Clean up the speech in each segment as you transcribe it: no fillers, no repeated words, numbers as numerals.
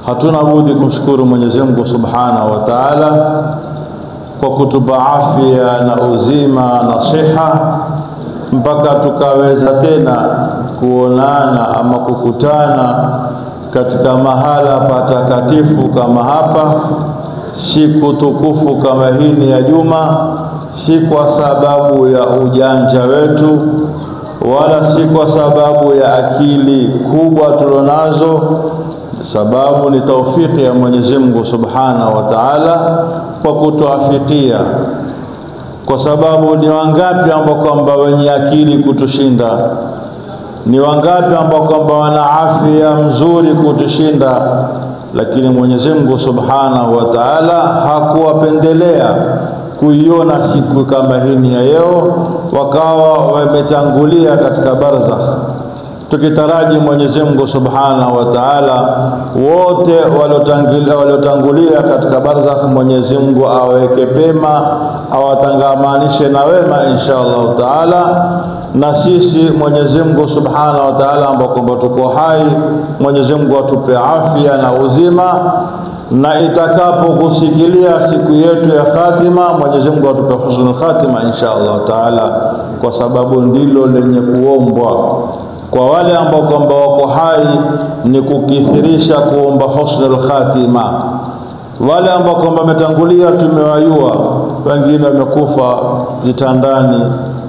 Hatuna budi kumshukuru Mwenyezi Mungu Subhanahu wa Ta'ala kwa kutupa afya na uzima na siha mpaka tukaweza tena kuonana ama kukutana katika mahala patakatifu kama hapa, siku tukufu kama hii ya Juma, si kwa sababu ya ujanja wetu wala si kwa sababu ya akili kubwa tulonazo, sababu ni taufiki ya Mwenyezi Mungu Subhanahu wa Ta'ala kwa kutuafikia. Kwa sababu ni wangapi ambao kwamba wenye akili kutushinda, ni wangapi ambao kwamba wana afya mzuri kutushinda, lakini Mwenyezi Mungu Subhanahu wa Ta'ala hakuwapendelea kuiona siku kama hii ya leo, wakawa wametangulia katika barzakh. Tukitaraji Mwenyezi Mungu Subhanahu wa Ta'ala wote waliotangulia katika barzakh, Mwenyezi Mungu aweke pema, awatangamanishe na wema inshallah Ta'ala. Na sisi Mwenyezi Mungu Subhanahu wa Ta'ala ambao kwamba tuko hai, Mwenyezi Mungu atupe afya na uzima, na itakapo kusikilia siku yetu ya khatima, Mwenyezi Mungu atupe husnul khatima inshallah Ta'ala, kwa sababu ndilo lenye kuombwa kwa wale ambao kwamba wako hai, ni kukithirisha kuomba husnul khatima. Wale ambao kwamba wametangulia tumewayua, wengine wamekufa vitandani,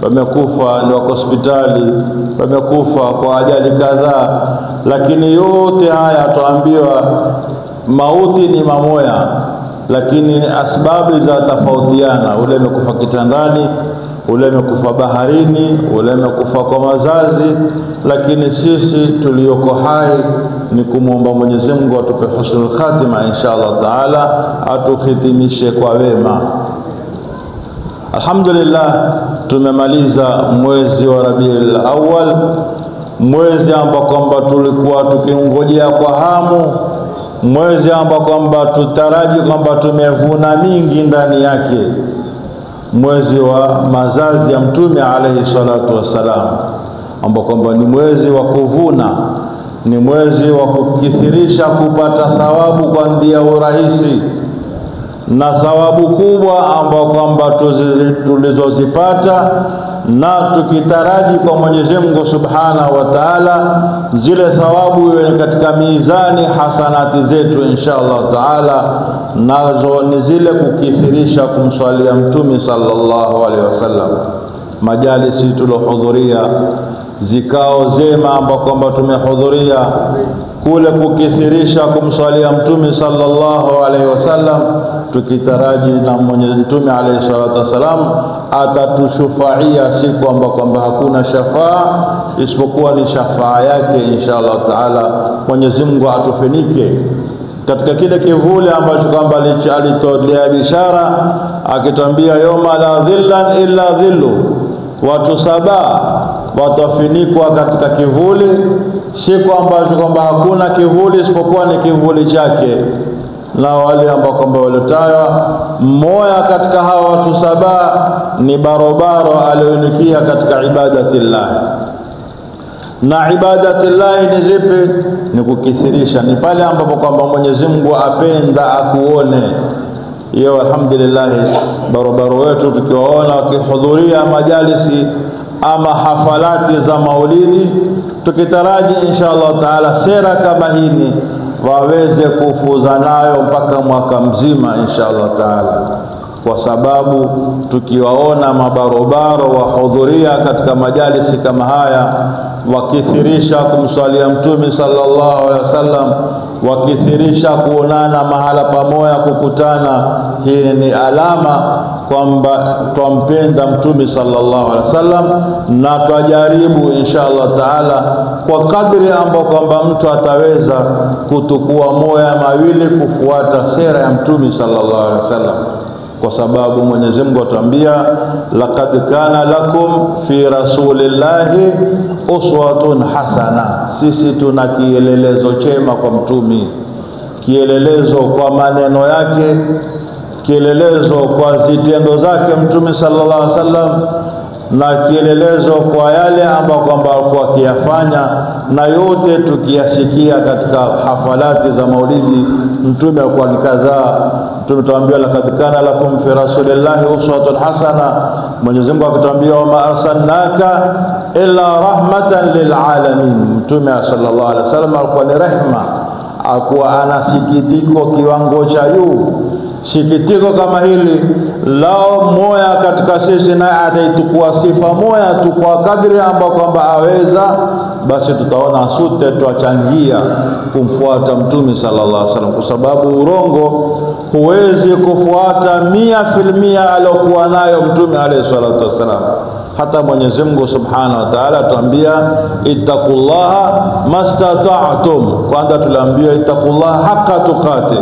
wamekufa ni wako hospitali, wamekufa kwa ajali kadhaa, lakini yote haya tuambiwa mauti ni mamoya, lakini asbabu za tofautiana. Ule amekufa kitandani, ule amekufa baharini, ule amekufa kwa mazazi, lakini sisi tulioko hai ni kumwomba Mwenyezi Mungu atupe husnul khatima inshallah Ta'ala, atukhitimishe kwa wema. Alhamdulillah, tumemaliza mwezi wa Rabiul Awwal, mwezi ambao kwamba tulikuwa tukingojea kwa hamu, mwezi ambao kwamba tutaraji kwamba tumevuna mingi ndani yake, mwezi wa mazazi ya Mtume alayhi salatu wassalam, ambao kwamba ni mwezi wa kuvuna, ni mwezi wa kukithirisha kupata thawabu kwa njia urahisi, na thawabu kubwa ambao kwamba tulizozipata, na tukitaraji kwa Mwenyezi Mungu Subhanahu wa Ta'ala zile thawabu iwe katika mizani hasanati zetu inshallah Ta'ala, nazo ni zile kukithirisha kumswalia Mtume sallallahu alaihi wasallam. Majalisi tulohudhuria, zikao zema ambao kwamba tumehudhuria, kule kukithirisha kumswalia Mtume sallallahu alaihi wasallam, tukitaraji na Mwenyezi Mtume alayhi salatu wasallam atatushufaia siku ambao kwamba hakuna shafaa isipokuwa ni shafaa yake inshallah Ta'ala. Mwenyezi Mungu atufinike katika kile kivuli ambacho kwamba alitolea bishara akitwambia yawma la dhillan illa dhillu, watu saba watafinikwa katika kivuli, siku ambacho kwamba hakuna kivuli isipokuwa ni kivuli chake. Na wale ambao kwamba waliotajwa, mmoja katika hawa watu saba ni barobaro alionikia katika ibadatillah. Na ibadatillah ni zipi? Ni kukithirisha, ni pale ambapo kwamba Mwenyezi Mungu apenda akuone. Hiyo alhamdulillah, barobaro wetu tukiwaona wakihudhuria majalisi ama hafalati za maulidi, tukitaraji inshallah Ta'ala sera kama hii waweze kufuza nayo mpaka mwaka mzima inshallah Ta'ala, kwa sababu tukiwaona mabarobaro wahudhuria katika majalisi kama haya, wakithirisha kumswalia Mtume sallallahu alaihi wasallam, wakithirisha kuonana mahala pamoja, kukutana, hii ni alama kwamba twampenda Mtume sallallahu alaihi wasallam, na twajaribu inshallah Ta'ala kwa kadri ambao kwamba mtu ataweza kutukua moya mawili kufuata sera ya Mtume sallallahu alaihi wasallam, kwa sababu Mwenyezi Mungu atuambia laqad kana lakum fi rasulillahi uswatun hasana. Sisi tuna kielelezo chema kwa Mtume, kielelezo kwa maneno yake, kielelezo kwa zitendo zake Mtume sallallahu alaihi wasallam, na kielelezo kwa yale ambayo kwamba alikuwa akiyafanya, na yote tukiyasikia katika hafalati za maulidi. Mtume alikuwa ni kadhaa. Mtume tuambia laqad kana lakum fi rasulillahi uswatun hasana. Mwenyezi Mungu akituambia wama arsalnaka illa rahmatan lil alamin. Mtume sallallahu alaihi wasallam alikuwa ni rehma, alikuwa ana sikitiko kiwango cha juu. Sikitiko kama hili lao moya katika sisi naye ataitukua sifa moya tu kwa kadri ambao kwamba aweza, basi tutaona sote tuachangia kumfuata Mtume sallallahu alaihi wasallam, kwa sababu urongo huwezi kufuata 100% aliyokuwa nayo Mtume alayhi salatu wasallam. Hata Mwenyezi Mungu Subhanahu wa Ta'ala tuambia ittaqullaha mastata'tum. Kwanza tuliambiwa ittaqullaha haqqa tuqati.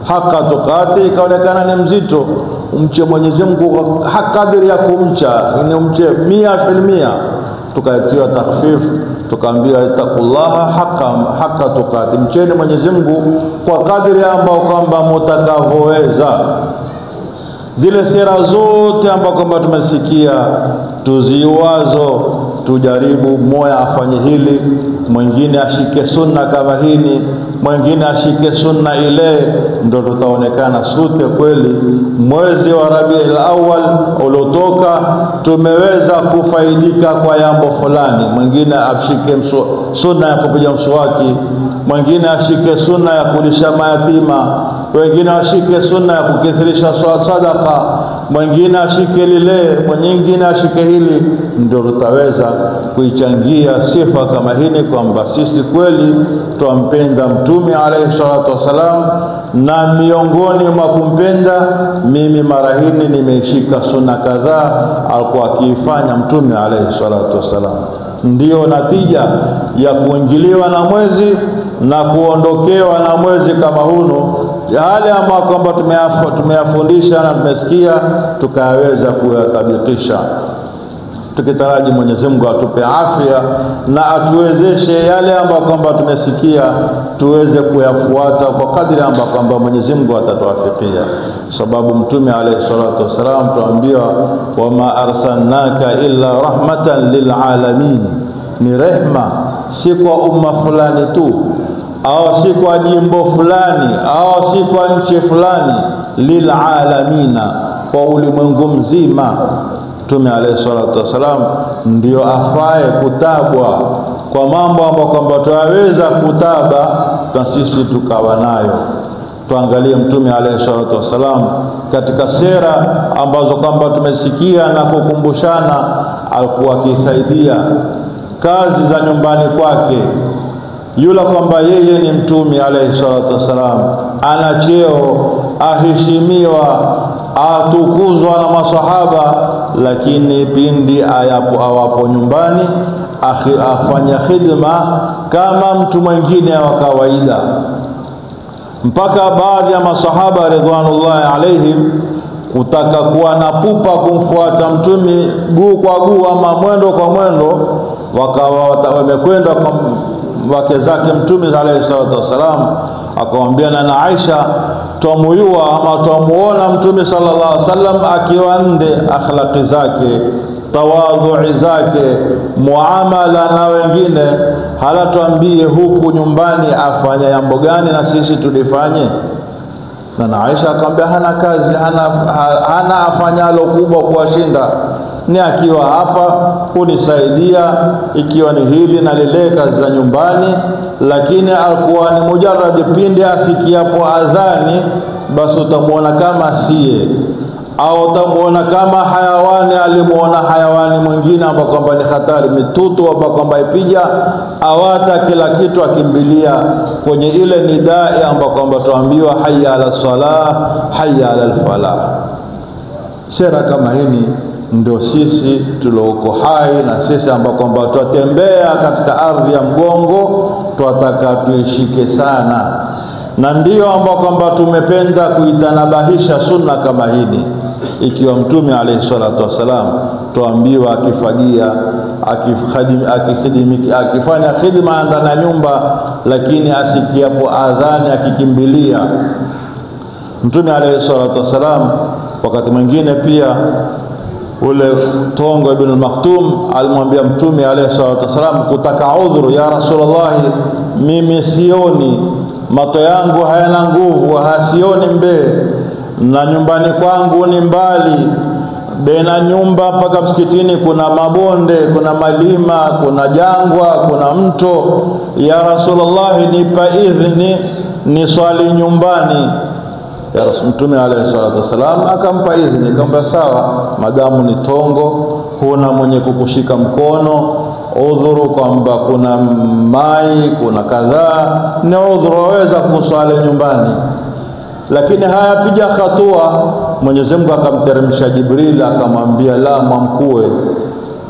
Haqqa tuqati ikaonekana ni mzito. Umche Mwenyezi Mungu kadri ya kumcha, ni umche 100%. Tukaitiwa takfifu, tukaambiwa ittaqullaha haqqa tuqati. Mcheni Mwenyezi Mungu kwa kadri ambao kwamba mtakavoweza. Zile sera zote ambao kwamba tumesikia tuziwazo, tujaribu moya afanye hili, mwingine ashike sunna kama hili, mwingine ashike sunna ile, ndio tutaonekana sote kweli mwezi wa Rabiul Awwal uliotoka tumeweza kufaidika kwa jambo fulani. Mwingine ashike sunna ya kupiga mswaki, mwingine ashike sunna ya kulisha mayatima, wengine ashike sunna ya kukithirisha sadaqa, mwingine ashike lile, mwingine ashike hili. Ndio tutaweza kuichangia sifa kama hili kwamba sisi kweli tumpenda Mtume alayhi salatu wasalam, na miongoni mwa kumpenda mimi mara hii nimeishika sunna kadhaa alikuwa akifanya Mtume alayhi salatu wasalam. Ndio natija ya kuingiliwa na mwezi na kuondokewa na mwezi kama huno, yale ambayo kwamba tumeyafundisha na tumesikia tukaweza kuyatabikisha, tukitaraji Mwenyezi Mungu atupe afya na atuwezeshe yale ambayo kwamba tumesikia tuweze kuyafuata kwa kadri ambayo kwamba Mwenyezi Mungu atatuafikia. Sababu Mtume alayhi salatu wasalam tuambiwa wama arsalnaka illa rahmatan lil alamin, ni rehma si kwa umma fulani tu, au si kwa jimbo fulani, au si kwa nchi fulani, lil alamina, kwa ulimwengu mzima. Mtume alayhi salatu wasalam ndio afae kutabwa kwa mambo ambayo kwamba tuweza kutaba na sisi tukawa nayo. Tuangalie Mtume alayhi salatu wasalam katika sera ambazo kwamba tumesikia na kukumbushana, alikuwa akisaidia kazi za nyumbani kwake. Yule kwamba yeye ni Mtume alayhi salatu wasalam, ana cheo, aheshimiwa, atukuzwa na masahaba, lakini pindi awapo nyumbani afanya khidma kama mtu mwingine wa kawaida, mpaka baadhi ya masahaba ridwanullahi alaihim kutaka kuwa na pupa kumfuata Mtume guu kwa guu ama mwendo kwa mwendo, wakawa wamekwenda kwa wake zake Mtume alayhi salatu wasalam, akamwambia na Aisha tumuyua ama tumuona Mtume sallallahu alaihi wasallam akiwa nde akhlaqi zake, tawadhu zake, muamala na wengine, hala tuambie huku nyumbani afanya jambo gani na sisi tulifanye? Na Aisha akamwambia hana kazi, hana afanyalo kubwa kuwashinda, ni akiwa hapa kunisaidia ikiwa ni hili na lile kazi za nyumbani. Lakini alikuwa ni mujarrad pindi asikiapo adhani, basi utamuona kama siye, au utamuona kama hayawani. Alimuona hayawani mwingine ambao kwamba ni hatari, mitutu ambao kwamba ipija awata kila kitu akimbilia kwenye ile nidai ambao kwamba tuambiwa hayya ala salah hayya ala falah. Sera kama hili ndio sisi tulioko hai na sisi ambao kwamba tutembea katika ardhi ya mgongo tuataka tuishike sana, na ndio ambao kwamba tumependa kuitanabahisha sunna kama hili. Ikiwa Mtume alayhi salatu wasalam tuambiwa akifagia, akifanya khidma ndani ya nyumba, lakini asikiapo adhani akikimbilia. Mtume alayhi salatu wasalam wakati mwingine pia ule tongo Ibn Maktum alimwambia Mtume alayhi salatu wasalam kutaka udhuru, ya Rasulullah, mimi sioni, macho yangu hayana nguvu, hasioni mbele, na nyumbani kwangu ni mbali, baina nyumba mpaka msikitini kuna mabonde, kuna malima, kuna jangwa, kuna mto. Ya Rasulullah, nipa idhni ni swali nyumbani. Ya Rasul, Mtume alayhi salatu wasalam akampa idhni, akamwambia sawa, madamu ni tongo, huna mwenye kukushika mkono, udhuru kwamba kuna mai, kuna kadhaa, ni udhuru, waweza kuswali nyumbani. Lakini hayapiga hatua, Mwenyezi Mungu akamteremsha Jibril akamwambia, la mamkue,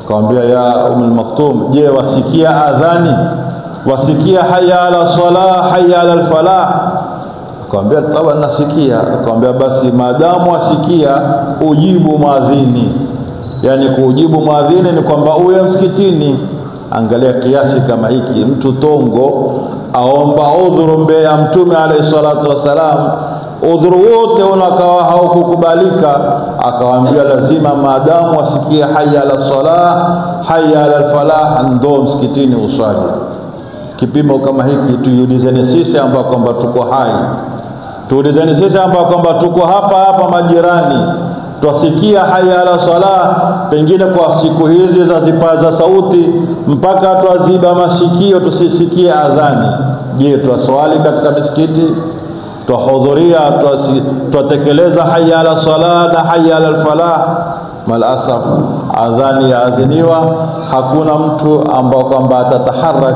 akamwambia ya Maktum, je, wasikia adhani? Wasikia hayya ala salah, hayya ala falah? Akamwambia tawa nasikia. Akamwambia basi maadamu wasikia, ujibu muadhini. Yani kujibu muadhini ni kwamba uwe msikitini. Angalia kiasi kama hiki, mtu tongo aomba udhuru mbele ya Mtume alayhi salatu wasalam, udhuru wote unakawa haukukubalika, akawaambia lazima maadamu wasikia hayya ala salah, hayya ala falah, ndo msikitini usali. Kipimo kama hiki tuulizeni sisi ambao kwamba tuko hai, tuulizeni sisi ambao kwamba tuko hapa majirani, twasikia hayya ala salah, pengine kwa siku hizi za zipaza sauti mpaka twaziba masikio tusisikie adhani. Je, twaswali katika misikiti? Twahudhuria, twatekeleza hayya ala salah na hayya ala falah? Malasaf, adhani yaadhiniwa, hakuna mtu ambao kwamba atataharak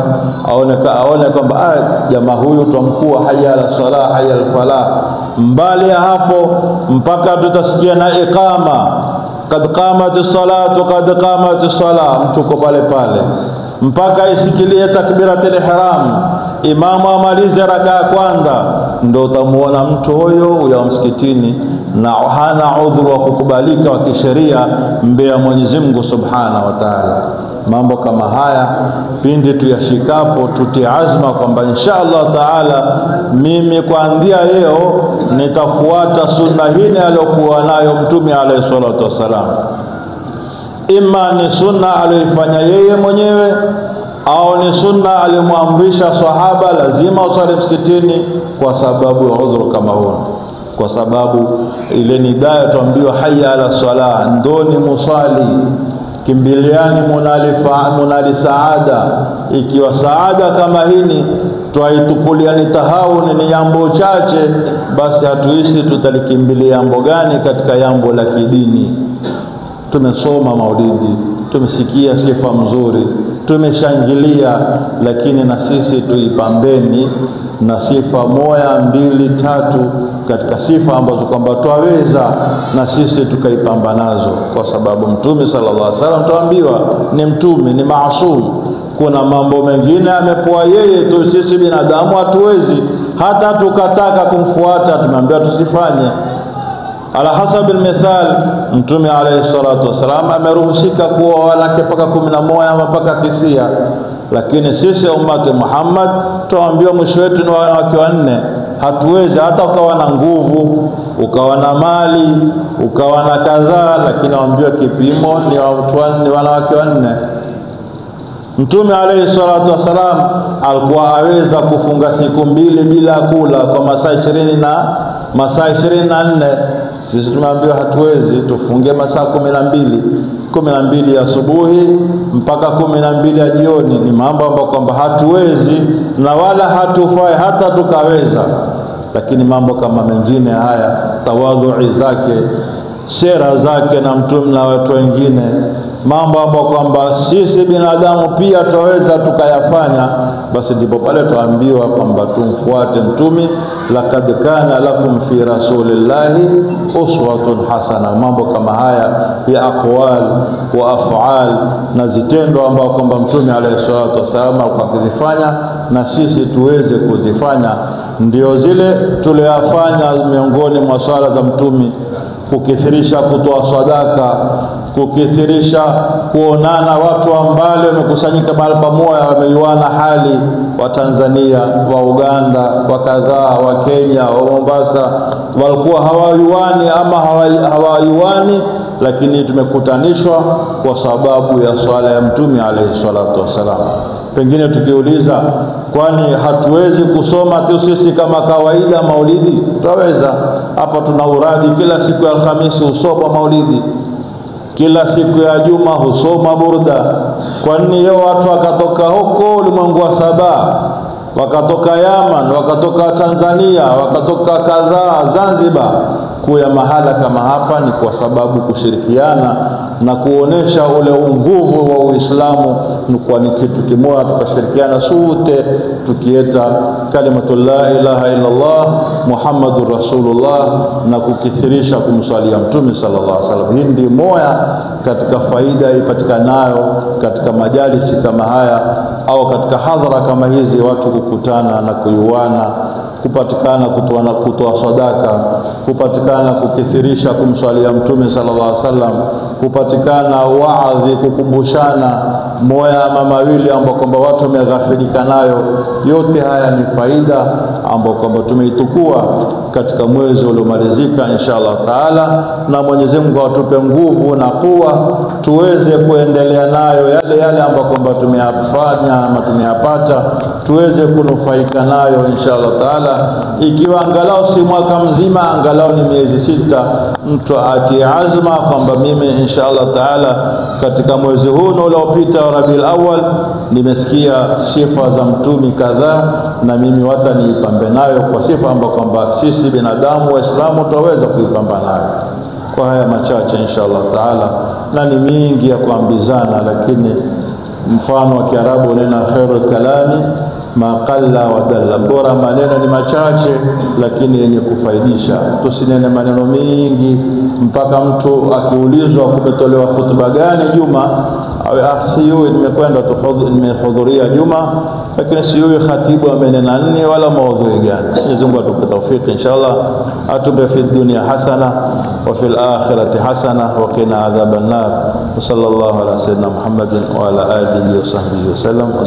aone kwamba jamaa huyu twamkua hayya ala salah, hayya ala falah. Mbali ya hapo mpaka tutasikia na iqama, kad qamatis salatu, kad qamatis salah, mtuko pale mpaka isikilie takbiratul ihram, imamu amalize raka ya kwanza, ndio utamuona mtu huyo ya msikitini na hana udhuru wa kukubalika wa kisheria mbele ya Mwenyezi Mungu Subhanahu wa Ta'ala. Mambo kama haya pindi tuyashikapo, tutiazma kwamba inshallah Ta'ala mimi kuanzia leo nitafuata sunna hii aliyokuwa nayo Mtume alayhi salatu wasalam. Ima ni sunna aliyofanya yeye mwenyewe au ni sunna aliyomwamrisha sahaba lazima usali msikitini kwa sababu ya udhuru kama huo. Kwa sababu ile nidaya tuambiwa hayya ala salah, ndoni musali, kimbiliani munali saada. Ikiwa saada kama hini twaitukulia ni tahauni, ni jambo chache, basi hatuishi tutalikimbilia jambo gani katika jambo la kidini? Tumesoma maulidi, tumesikia sifa mzuri, tumeshangilia, lakini na sisi tuipambeni na sifa moja, mbili, tatu katika sifa ambazo kwamba twaweza na sisi tukaipamba nazo, kwa sababu Mtume sallallahu alaihi wasallam tuambiwa ni mtume, ni maasum. Kuna mambo mengine amepoa yeye tu, sisi binadamu hatuwezi, hata tukataka kumfuata tumeambiwa tusifanye. Ala hasabil mithal, Mtume alayhi salatu wasalam ameruhusika kuwa wanawake mpaka 11 ama mpaka 9, lakini sisi ummati Muhammad tuambiwa mwisho wetu ni wanawake 4. Hatuwezi, hata ukawa na nguvu, ukawa na mali, ukawa na kadhaa, lakini waambiwa kipimo ni wanawake 4. Mtume alayhi salatu wasalam alikuwa aweza kufunga siku 2 bila kula kwa masaa 20 na masaa 24. Sisi tumeambiwa hatuwezi, tufunge masaa 12 ya asubuhi mpaka 12 ya jioni. Ni mambo ambayo kwamba hatuwezi na wala hatufai hata tukaweza. Lakini mambo kama mengine haya, tawadhui zake, sera zake na Mtume na watu wengine, mambo ambayo kwamba sisi binadamu pia tuweza tukayafanya, basi ndipo pale tuambiwa kwamba tumfuate Mtume. Laqad kana lakum fi rasulillahi uswatun hasana. Mambo kama haya ya aqwal wa af'al na zitendo ambao kwamba Mtume alayhi salatu wasallam akizifanya na sisi tuweze kuzifanya, ndio zile tuliyofanya miongoni mwa swala za Mtume: kukithirisha kutoa sadaka, kukithirisha kuonana, watu ambao wamekusanyika mahali pamoja, wameiwana hali, wa Tanzania, wa Uganda, wa kadhaa, wa Kenya, wa Mombasa, walikuwa hawaiwani ama hawaiwani lakini tumekutanishwa kwa sababu ya swala ya Mtume alayhi salatu wasalam. Pengine tukiuliza, kwani hatuwezi kusoma tu sisi kama kawaida maulidi? Tutaweza. Hapa tuna uradi kila siku ya Alhamisi husoma maulidi, kila siku ya Juma husoma burda. Kwa nini leo watu wakatoka huko ulimwengu wa Saba, wakatoka Yaman, wakatoka Tanzania, wakatoka kadhaa Zanzibar kuya mahala kama hapa? Ni kwa sababu kushirikiana na kuonesha ule nguvu wa Uislamu ni kitu kimoja, tukashirikiana sote tukieta kalimatu la ilaha illa Allah Muhammadur Rasulullah na kukithirisha kumswalia Mtume sallallahu alaihi wasallam. Hii ndio moja katika faida ipatikanayo katika majalisi kama haya au katika hadhara kama hizi, watu kukutana na kuyuana, kupatikana kutoa sadaka, kupatikana kukithirisha kumswalia Mtume sallallahu alaihi wasallam, kupatikana waadhi, kukumbushana moya ama mawili ambao kwamba watu wameghafilika nayo. Yote haya ni faida ambao kwamba tumeitukua katika mwezi uliomalizika inshallah taala, na Mwenyezi Mungu atupe nguvu na kuwa tuweze kuendelea nayo yale ambao kwamba tumeyafanya ama tumeyapata, tuweze kunufaika nayo inshallah taala. Ikiwa angalau si mwaka mzima, angalau ni miezi 6, mtu atie azma kwamba mimi inshallah taala katika mwezi huu uliopita Rabiul Awwal nimesikia sifa za Mtume kadhaa, na mimi wataniipambe nayo kwa sifa ambazo kwamba sisi binadamu Waislamu tutaweza kuipamba nayo. Kwa haya machache inshallah taala, na ni mingi ya kuambizana, lakini mfano wa Kiarabu nena khairul kalami ma qalla wa dalla. Bora maneno ni machache lakini yenye kufaidisha. Tusinene maneno mingi mpaka mtu akiulizwa kumetolewa hutuba gani Juma, awe siyui nimekwenda nimehudhuria Juma, lakini siyui khatibu amenena nini wala maudhui gani. Mwenyezi Mungu atupe tawfiki inshallah, atupe fi dunya hasana wa fil akhirati hasana wa qina adhaban nar. Sallallahu ala sayyidina Muhammadin wa ala alihi wa sahbihi wa sallam.